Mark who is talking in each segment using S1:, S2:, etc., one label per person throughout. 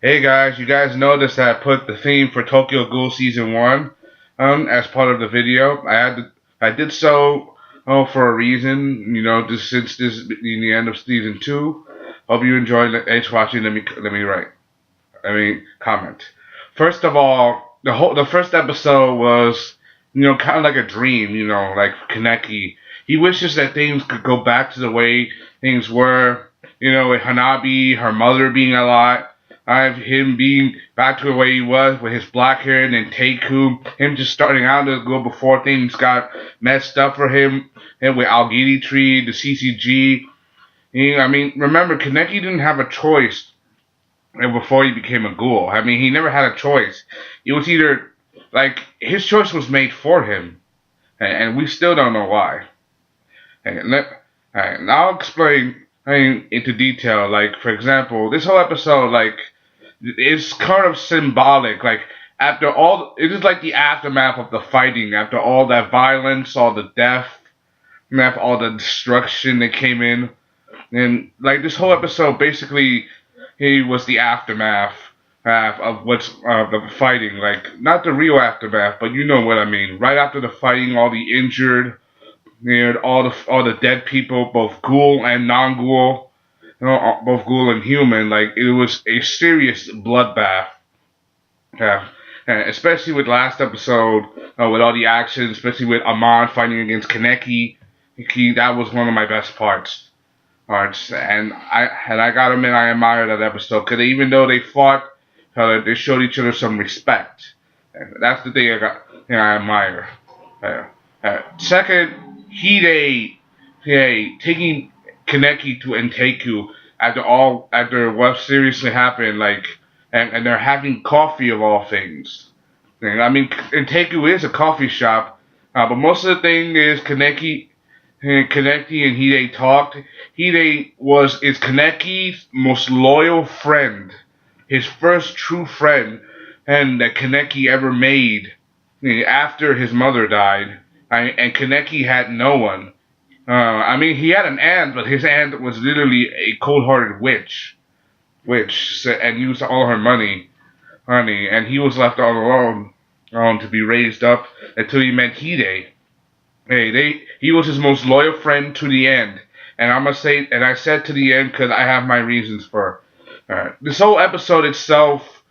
S1: Hey guys, you guys noticed that I put the theme for Tokyo Ghoul Season 1 as part of the video. I did so for a reason, just since this is the end of Season 2. Hope you enjoyed it. Watching. Let me comment. First of all, the first episode was, kind of like a dream, like Kaneki. He wishes that things could go back to the way things were, with Hanabi, her mother being alive, him being back to the way he was with his black hair, and then Teiku, him just starting out as good before things got messed up for him, and with Algiri Tree, the CCG. Remember, Kaneki didn't have a choice before he became a ghoul. He never had a choice. It was either, like, his choice was made for him, and we still don't know why. And I'll explain into detail. Like, for example, this whole episode, like, is kind of symbolic. Like, after all, it is like the aftermath of the fighting. After all that violence, all the death, and after all the destruction that came in, and like this whole episode, basically, he was the aftermath of the fighting. Like, not the real aftermath, but you know what I mean. Right after the fighting, all the injured, all the dead people, both ghoul and non-ghoul, both ghoul and human. Like, it was a serious bloodbath. Yeah. And especially with last episode, with all the action, especially with Amon fighting against Kaneki, that was one of my best parts, and I gotta admit I admire that episode because even though they fought, they showed each other some respect. And that's the thing I admire. Second, Hide taking Kaneki to Enteku after what seriously happened, like, and they're having coffee of all things. And, Enteku is a coffee shop, but most of the thing is Kaneki and Hide talked. Hide is Kaneki's most loyal friend, his first true friend, and that Kaneki ever made after his mother died. And Kaneki had no one. He had an aunt, but his aunt was literally a cold-hearted witch, and used all her money, and he was left all alone, to be raised up until he met Hide. He was his most loyal friend to the end, and I said to the end because I have my reasons for. This whole episode itself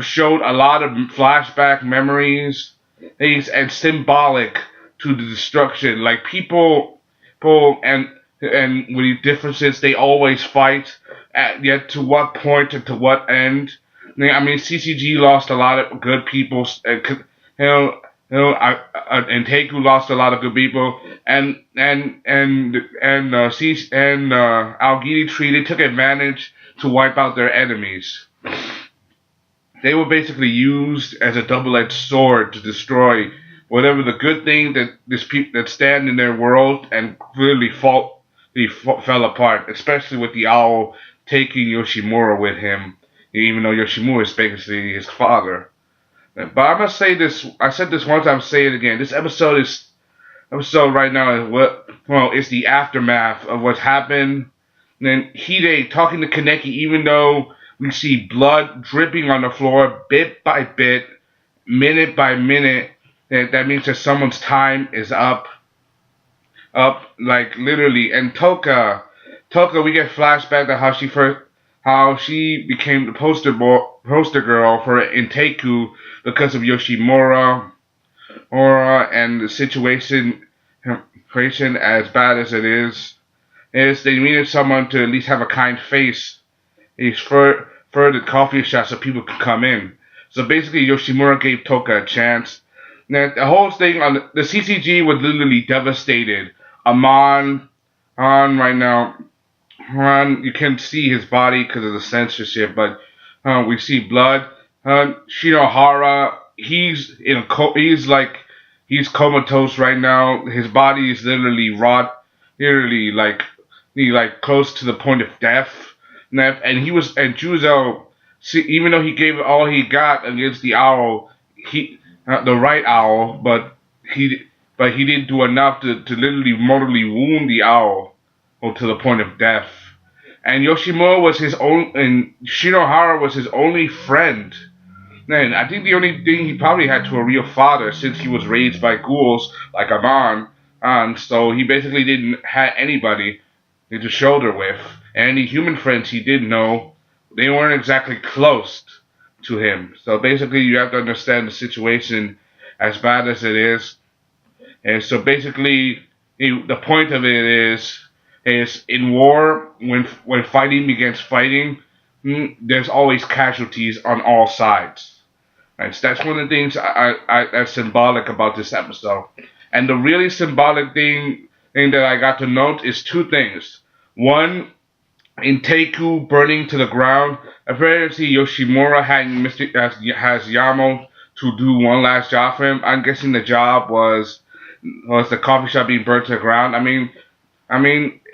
S1: showed a lot of flashback memories, and symbolic to the destruction. Like, people, and with the differences, they always fight. Yet to what point and to what end? CCG lost a lot of good people. And Taku lost a lot of good people, and Algiri Tree, they took advantage to wipe out their enemies. They were basically used as a double-edged sword to destroy whatever the good thing that stand in their world, and clearly fell apart. Especially with the owl taking Yoshimura with him, even though Yoshimura is basically his father. But I'm gonna say this. I said this once. I'm saying it again. This episode right now is the aftermath of what's happened. And then Hide talking to Kaneki, even though we see blood dripping on the floor, bit by bit, minute by minute. That means that someone's time is up, like literally. And Toka, we get flashback to how she became the poster girl for Inteku because of Yoshimura, and the situation as bad as it is they needed someone to at least have a kind face, for the coffee shop so people could come in. So basically, Yoshimura gave Toka a chance. Now, the whole thing on the CCG was literally devastated. Amon, right now, you can't see his body because of the censorship, but we see blood. Shinohara, he's comatose right now. His body is literally literally like close to the point of death. And Juzo, even though he gave all he got against the owl, the right owl, but he didn't do enough to literally mortally wound the owl to the point of death. and Yoshimura was his own, and Shinohara was his only friend. And I think the only thing he probably had to a real father, since he was raised by ghouls like Aman, so he basically didn't have anybody to shoulder with. And any human friends he did know, they weren't exactly close to him. So basically, you have to understand the situation as bad as it is. And so basically, the point of it is in war, when fighting begins fighting, there's always casualties on all sides. Right? So that's one of the things that's symbolic about this episode. And the really symbolic thing that I got to note is two things. One, in Teiku burning to the ground, apparently Yoshimura had has Yamo to do one last job for him. I'm guessing the job was the coffee shop being burnt to the ground. I mean,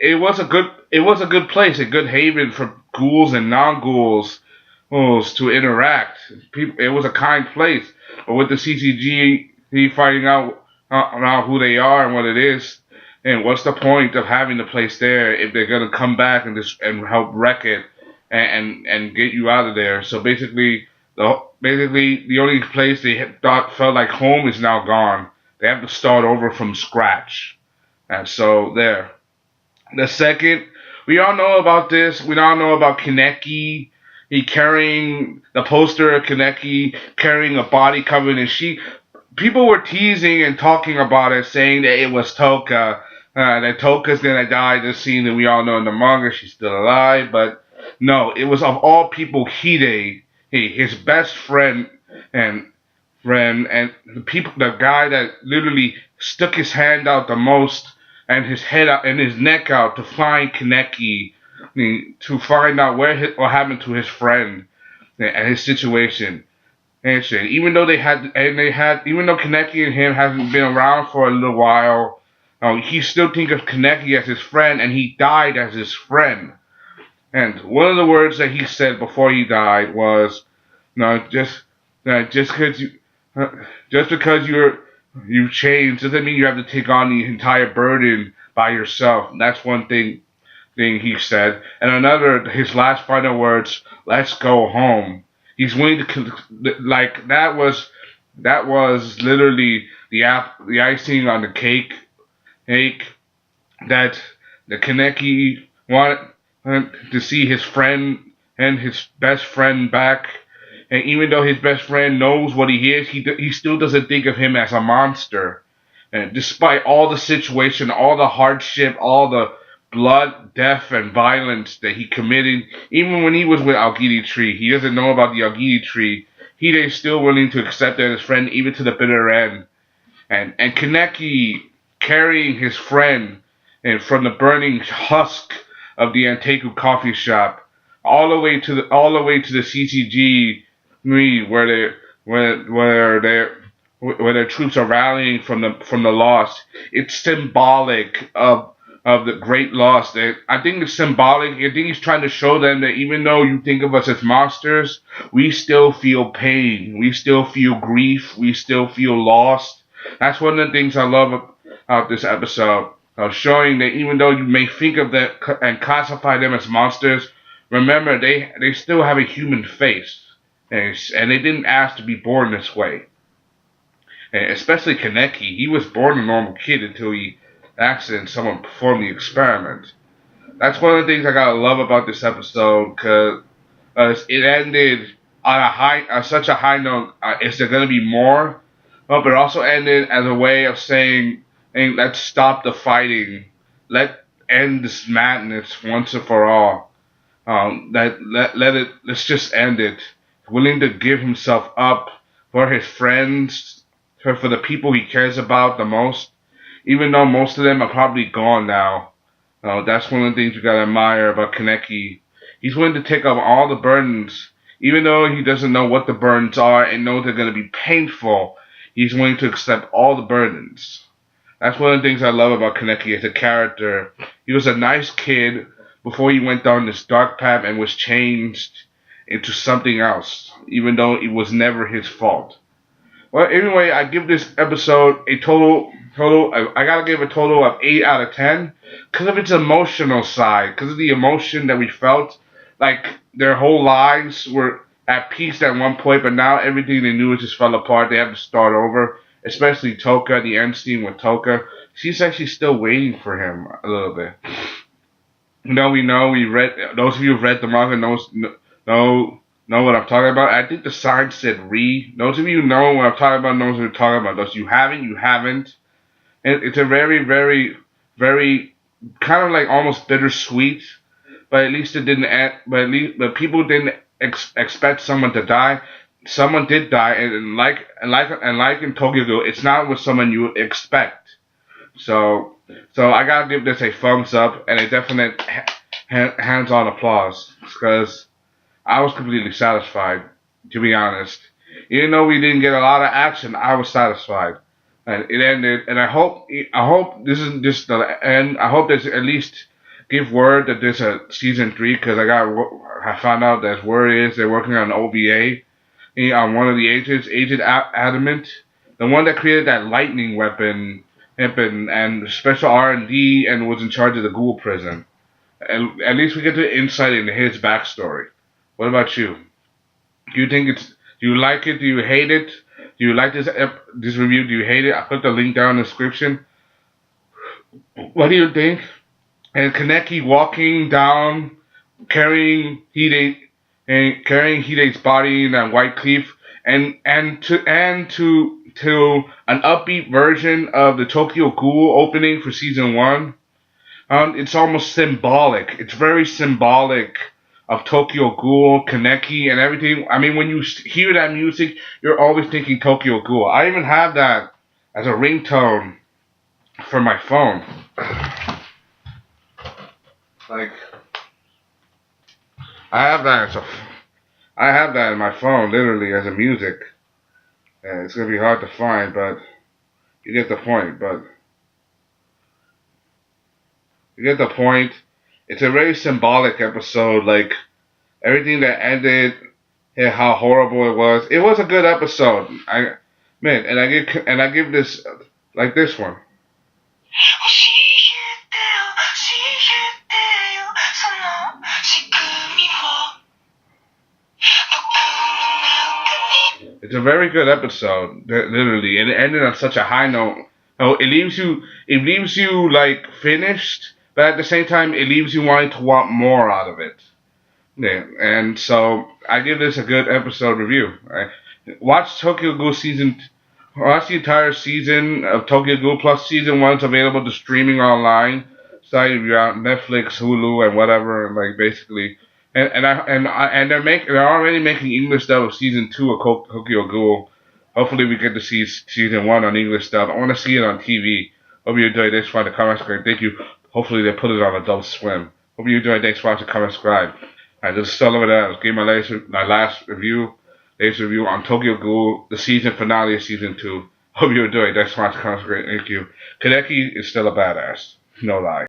S1: it was a good place, a good haven for ghouls and non-ghouls to interact. People, it was a kind place. But with the CCG, he finding out who they are and what it is, and what's the point of having the place there if they're gonna come back and help wreck it and get you out of there? So basically the only place they thought felt like home is now gone. They have to start over from scratch. And so there. The second, we all know about this. We all know about Kaneki. He carrying the poster of Kaneki, carrying a body covered in sheet. People were teasing and talking about it, saying that it was Toka. That Toka's gonna die this scene, and we all know in the manga she's still alive. But no, it was of all people Hide, his best friend, and and the guy that literally stuck his hand out the most and his head out and his neck out to find Kaneki, to find out what happened to his friend and his situation and shit. Even though Kaneki and him hasn't been around for a little while, he still think of Kaneki as his friend, and he died as his friend. And one of the words that he said before he died was, "No, just because you've changed doesn't mean you have to take on the entire burden by yourself." And that's one thing he said. And another, his last final words, "Let's go home." He's willing to like that was literally the icing on the cake that the Kaneki wanted to see his friend and his best friend back. And even though his best friend knows what he is, he still doesn't think of him as a monster. And despite all the situation, all the hardship, all the blood, death, and violence that he committed, even when he was with Aogiri Tree, he doesn't know about the Aogiri Tree. Hide is still willing to accept that as his friend, even to the bitter end. And Kaneki carrying his friend and from the burning husk of the Anteku coffee shop all the way to the CCG where their troops are rallying from the loss. It's symbolic of the great loss. I think it's symbolic. I think he's trying to show them that even though you think of us as monsters, we still feel pain. We still feel grief. We still feel lost. That's one of the things I love about this episode, showing that even though you may think of them and classify them as monsters, remember they still have a human face, and they didn't ask to be born this way. And especially Kaneki, he was born a normal kid until he accident someone performed the experiment. That's one of the things I gotta love about this episode, because it ended on such a high note. Is there gonna be more? But it also ended as a way of saying, "Hey, let's stop the fighting. Let end this madness once and for all. Let's just end it." Willing to give himself up for his friends, for the people he cares about the most, even though most of them are probably gone now. That's one of the things you gotta admire about Kaneki. He's willing to take up all the burdens, even though he doesn't know what the burdens are and knows they're gonna be painful. He's willing to accept all the burdens. That's one of the things I love about Kaneki as a character. He was a nice kid before he went down this dark path and was changed into something else, even though it was never his fault. Well, anyway, I give this episode a total. I gotta give a total of 8 out of 10 because of its emotional side, because of the emotion that we felt. Like their whole lives were at peace at one point, but now everything they knew just fell apart. They have to start over. Especially Toka, the end scene with Toka. She's actually still waiting for him a little bit. We know we read. Those of you who've read the manga know what I'm talking about. I think the sign said "re." Those of you who know what I'm talking about knows what I'm talking about. Those you haven't, you haven't. It's a very, very, very kind of like almost bittersweet. But at least it didn't. But people didn't expect someone to die. Someone did die, and like in Tokyo Ghoul, it's not with someone you would expect. So, so I gotta give this a thumbs up and a definite hands-on applause because I was completely satisfied, to be honest. Even though we didn't get a lot of action, I was satisfied, and it ended. And I hope this isn't just the end. I hope there's at least give word that there's a season 3 because I found out that word is they're working on an OVA on one of the Agent Adamant, the one that created that lightning weapon and special R&D and was in charge of the Ghoul prison. And at least we get the insight into his backstory. What about you? Do you think it's? Do you like it? Do you hate it? Do you like this review? Do you hate it? I put the link down in the description. What do you think? And Kaneki walking down, carrying Hide's body in that white cleaf, and to an upbeat version of the Tokyo Ghoul opening for season 1. It's almost symbolic. It's very symbolic of Tokyo Ghoul, Kaneki, and everything. I mean, when you hear that music, you're always thinking Tokyo Ghoul. I even have that as a ringtone for my phone. Like, I have that in my phone, literally as a music. And it's gonna be hard to find, but you get the point. It's a very symbolic episode. Like everything that ended, and how horrible it was. It was a good episode. And I give this like this one. It's a very good episode, literally, and it ended on such a high note. Oh, it leaves you like finished, but at the same time, it leaves you wanting to want more out of it. Yeah, and so I give this a good episode review. Right? Watch Tokyo Ghoul watch the entire season of Tokyo Ghoul plus season 1's available to streaming online. Site if you're on Netflix, Hulu, and whatever, like basically. And they're already making English dub of season 2 of Tokyo Ghoul. Hopefully we get to see season 1 on English dub. I want to see it on TV. Hope you enjoyed this. Find the comment, subscribe. Thank you. Hopefully they put it on Adult Swim. Hope you enjoyed. Thanks for watching. Comment, subscribe. Alright, this is still over there. Let's give my last review on Tokyo Ghoul, the season finale of season 2. Hope you enjoyed. Thanks for watching. Comment, subscribe. Thank you. Kaneki is still a badass. No lie.